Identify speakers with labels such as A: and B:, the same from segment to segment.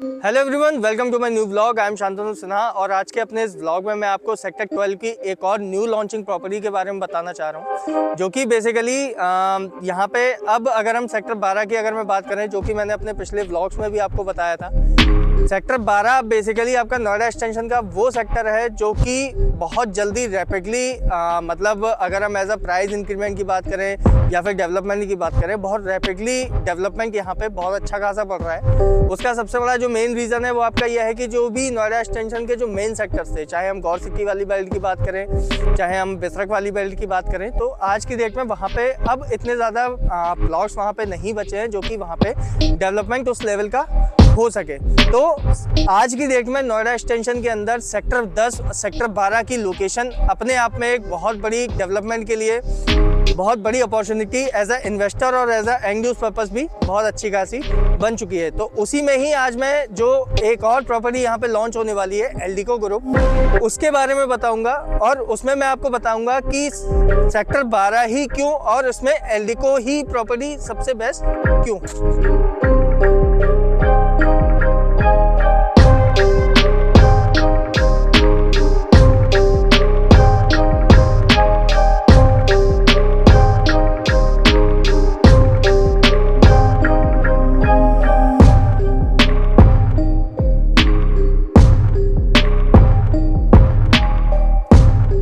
A: Hello everyone, welcome to my new vlog. I am Shantanu Sinha और आज के अपने इस व्लॉग में मैं आपको सेक्टर 12 की एक और न्यू लॉन्चिंग प्रॉपर्टी के बारे में बताना चाह रहा हूँ, जो कि बेसिकली यहाँ पे अब अगर हम सेक्टर 12 की अगर मैं बात करें, जो कि मैंने अपने पिछले व्लॉग्स में भी आपको बताया था, सेक्टर 12 बेसिकली आपका नोएडा एक्सटेंशन का वो सेक्टर है जो कि बहुत जल्दी रैपिडली मतलब अगर हम एज अ प्राइस इंक्रीमेंट की बात करें या फिर डेवलपमेंट की बात करें, बहुत रैपिडली डेवलपमेंट यहाँ पे बहुत अच्छा खासा बढ़ रहा है। उसका सबसे बड़ा जो मेन रीज़न है वो आपका यह है कि जो भी नोएडा एक्सटेंशन के जो मेन सेक्टर्स थे, चाहे हम गौर सिटी वाली बेल्ट की बात करें, चाहे हम बिसरक वाली बेल्ट की बात करें, तो आज की डेट में वहाँ पे अब इतने ज़्यादा प्लॉट्स वहाँ पे नहीं बचे हैं जो कि वहाँ पे डेवलपमेंट उस लेवल का हो सके। तो आज की डेट में नोएडा एक्सटेंशन के अंदर सेक्टर 10, सेक्टर 12 की लोकेशन अपने आप में एक बहुत बड़ी डेवलपमेंट के लिए बहुत बड़ी अपॉर्चुनिटी एज अ इन्वेस्टर और as a end use purpose भी बहुत अच्छी खासी बन चुकी है। तो उसी में ही आज मैं जो एक और प्रॉपर्टी यहाँ पे लॉन्च होने वाली है एल्डिको ग्रुप, उसके बारे में बताऊंगा और उसमें मैं आपको बताऊंगा कि सेक्टर 12 ही क्यों और उसमें एल्डिको ही प्रॉपर्टी सबसे बेस्ट क्यों।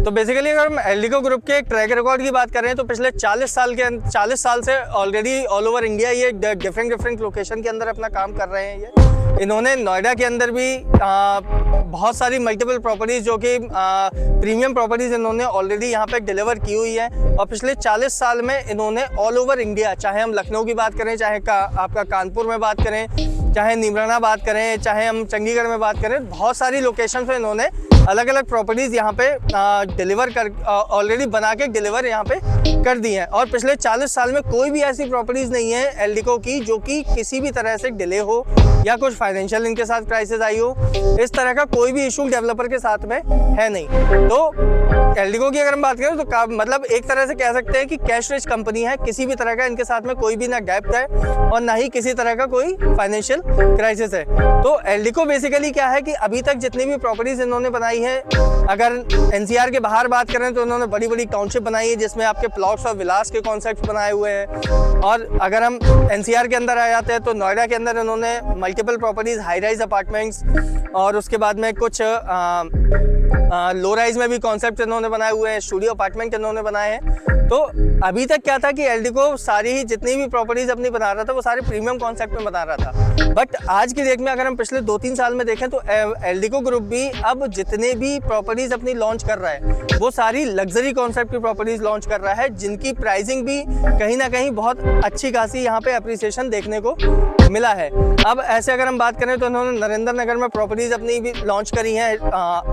A: तो बेसिकली अगर हम एल्डिको ग्रुप के ट्रैक रिकॉर्ड की बात करें तो पिछले 40 साल से ऑलरेडी ऑल ओवर इंडिया ये डिफरेंट लोकेशन के अंदर अपना काम कर रहे हैं। ये इन्होंने नोएडा के अंदर भी बहुत सारी मल्टीपल प्रॉपर्टीज जो कि प्रीमियम प्रॉपर्टीज इन्होंने ऑलरेडी यहाँ पे डिलीवर की हुई है और पिछले 40 साल में इन्होंने ऑल ओवर इंडिया, चाहे हम लखनऊ की बात करें, चाहे आपका कानपुर में बात करें, चाहे नीमराना बात करें, चाहे हम चंडीगढ़ में बात करें, बहुत सारी लोकेशन पे इन्होंने अलग अलग प्रॉपर्टीज यहाँ पे डिलीवर कर ऑलरेडी बना के डिलीवर यहाँ पे कर दी हैं। और पिछले 40 साल में कोई भी ऐसी प्रॉपर्टीज नहीं है एल्डिको की जो कि किसी भी तरह से डिले हो या कुछ फाइनेंशियल इनके साथ क्राइसिस आई हो, इस तरह का कोई भी इशू डेवलपर के साथ में है नहीं। तो एल्डिको की अगर हम बात करें तो मतलब एक तरह से कह सकते हैं कि कैश रिच कंपनी है, किसी भी तरह का इनके साथ में कोई भी ना डेब्ट है और ना ही किसी तरह का कोई फाइनेंशियल क्राइसिस है। तो एल्डिको बेसिकली क्या है कि अभी तक जितनी भी प्रॉपर्टीज इन्होंने बनाई है, अगर एनसीआर के बाहर बात करें तो इन्होंने बड़ी बड़ी टाउनशिप बनाई है जिसमें आपके प्लॉट्स और विलास के कॉन्सेप्ट बनाए हुए हैं। और अगर हम एनसीआर के अंदर आ जाते हैं तो नोएडा के अंदर इन्होंने multiple properties, high rise apartments और उसके बाद में कुछ लो राइज में भी कॉन्सेप्ट इन्होंने बनाए हुए हैं, स्टूडियो अपार्टमेंट इन्होंने बनाए हैं। तो अभी तक क्या था कि एल्डिको सारी ही जितनी भी प्रॉपर्टीज अपनी बना रहा था वो सारे प्रीमियम कॉन्सेप्ट में बना रहा था। बट आज की डेट में अगर हम पिछले 2-3 साल में देखें तो एल्डिको ग्रुप भी अब जितने भी प्रॉपर्टीज अपनी लॉन्च कर रहा है वो सारी लग्जरी कॉन्सेप्ट की प्रॉपर्टीज लॉन्च कर रहा है, जिनकी प्राइसिंग भी कहीं ना कहीं बहुत अच्छी खासी यहाँ पे अप्रिसिएशन देखने को मिला है। अब ऐसे अगर हम बात करें तो इन्होंने नरेंद्र नगर में प्रॉपर्टीज अपनी भी लॉन्च करी हैं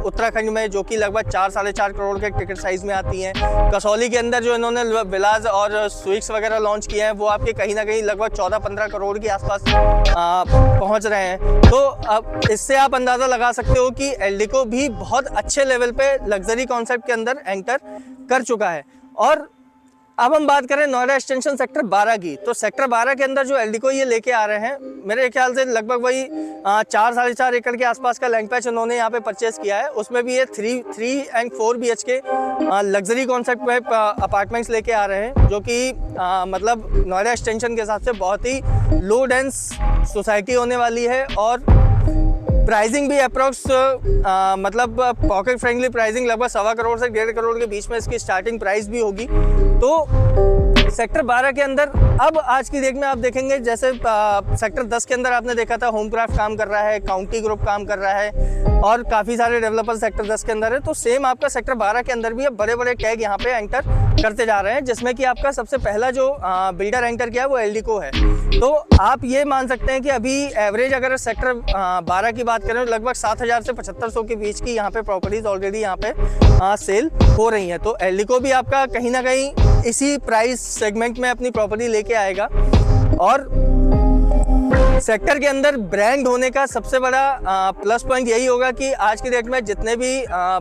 A: उत्तराखंड में, जो कि लगभग 4-4.5 करोड़ के टिकट साइज में आती हैं। कसौली के अंदर जो इन्होंने विलाज और स्वीट्स वगैरह लॉन्च किए हैं वो आपके कहीं ना कहीं लगभग 14-15 करोड़ के आसपास पहुंच रहे हैं। तो अब इससे आप अंदाजा लगा सकते हो कि एल्डिको भी बहुत अच्छे लेवल पे लग्जरी कॉन्सेप्ट के अंदर एंटर कर चुका है। और अब हम बात करें नोएडा एक्सटेंशन सेक्टर 12 की, तो सेक्टर 12 के अंदर जो एल्डिको ये लेके आ रहे हैं, मेरे ख्याल से लगभग वही 4-4.5 एकड़ के आसपास का लैंड पैच उन्होंने यहाँ पे परचेज किया है। उसमें भी ये 3 and 4 BHK लग्जरी कॉन्सेप्ट में अपार्टमेंट्स लेके आ रहे हैं, जो कि मतलब नोएडा एक्सटेंशन के हिसाब से बहुत ही लो डेंस सोसाइटी होने वाली है। और प्राइसिंग भी अप्रॉक्स मतलब पॉकेट फ्रेंडली प्राइसिंग लगभग 1.25 करोड़ से 1.5 करोड़ के बीच में इसकी स्टार्टिंग प्राइस भी होगी। तो सेक्टर 12 के अंदर अब आज की डेट में आप देखेंगे जैसे सेक्टर 10 के अंदर आपने देखा था होमक्राफ्ट काम कर रहा है, काउंटी ग्रुप काम कर रहा है और काफ़ी सारे डेवलपर सेक्टर 10 के अंदर है। तो सेम आपका सेक्टर 12 के अंदर भी अब बड़े बड़े टैग यहाँ पे एंटर करते जा रहे हैं, जिसमें कि आपका सबसे पहला जो बिल्डर एंटर किया है वो एल्डिको है। तो आप ये मान सकते हैं कि अभी एवरेज अगर सेक्टर 12 की बात करें तो लगभग 7,000 से 7,500 के बीच की यहाँ पे प्रॉपर्टीज ऑलरेडी यहाँ पे सेल हो रही हैं। तो एल्डिको भी आपका कहीं ना कहीं इसी प्राइस सेगमेंट में अपनी प्रॉपर्टी लेके आएगा। और सेक्टर के अंदर ब्रांड होने का सबसे बड़ा प्लस पॉइंट यही होगा कि आज की डेट में जितने भी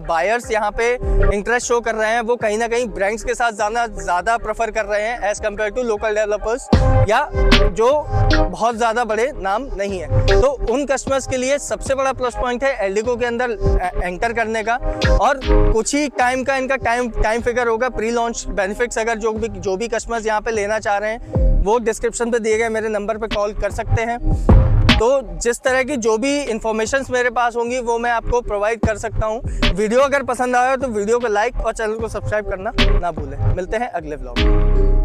A: बायर्स यहाँ पे इंटरेस्ट शो कर रहे हैं वो कहीं ना कहीं ब्रांड्स के साथ जाना ज़्यादा प्रेफर कर रहे हैं as compare to local developers या जो बहुत ज़्यादा बड़े नाम नहीं है। तो उन कस्टमर्स के लिए सबसे बड़ा प्लस पॉइंट है एल्डिको के अंदर एंटर करने का। और कुछ ही टाइम का इनका टाइम फिगर होगा प्री लॉन्च बेनिफिट्स। अगर जो भी कस्टमर्स यहाँ पे लेना चाह रहे हैं वो डिस्क्रिप्शन पे दिए गए मेरे नंबर पे कॉल कर सकते हैं। तो जिस तरह की जो भी इंफॉर्मेशंस मेरे पास होंगी वो मैं आपको प्रोवाइड कर सकता हूँ। वीडियो अगर पसंद आया तो वीडियो को लाइक और चैनल को सब्सक्राइब करना ना भूलें। मिलते हैं अगले व्लॉग में।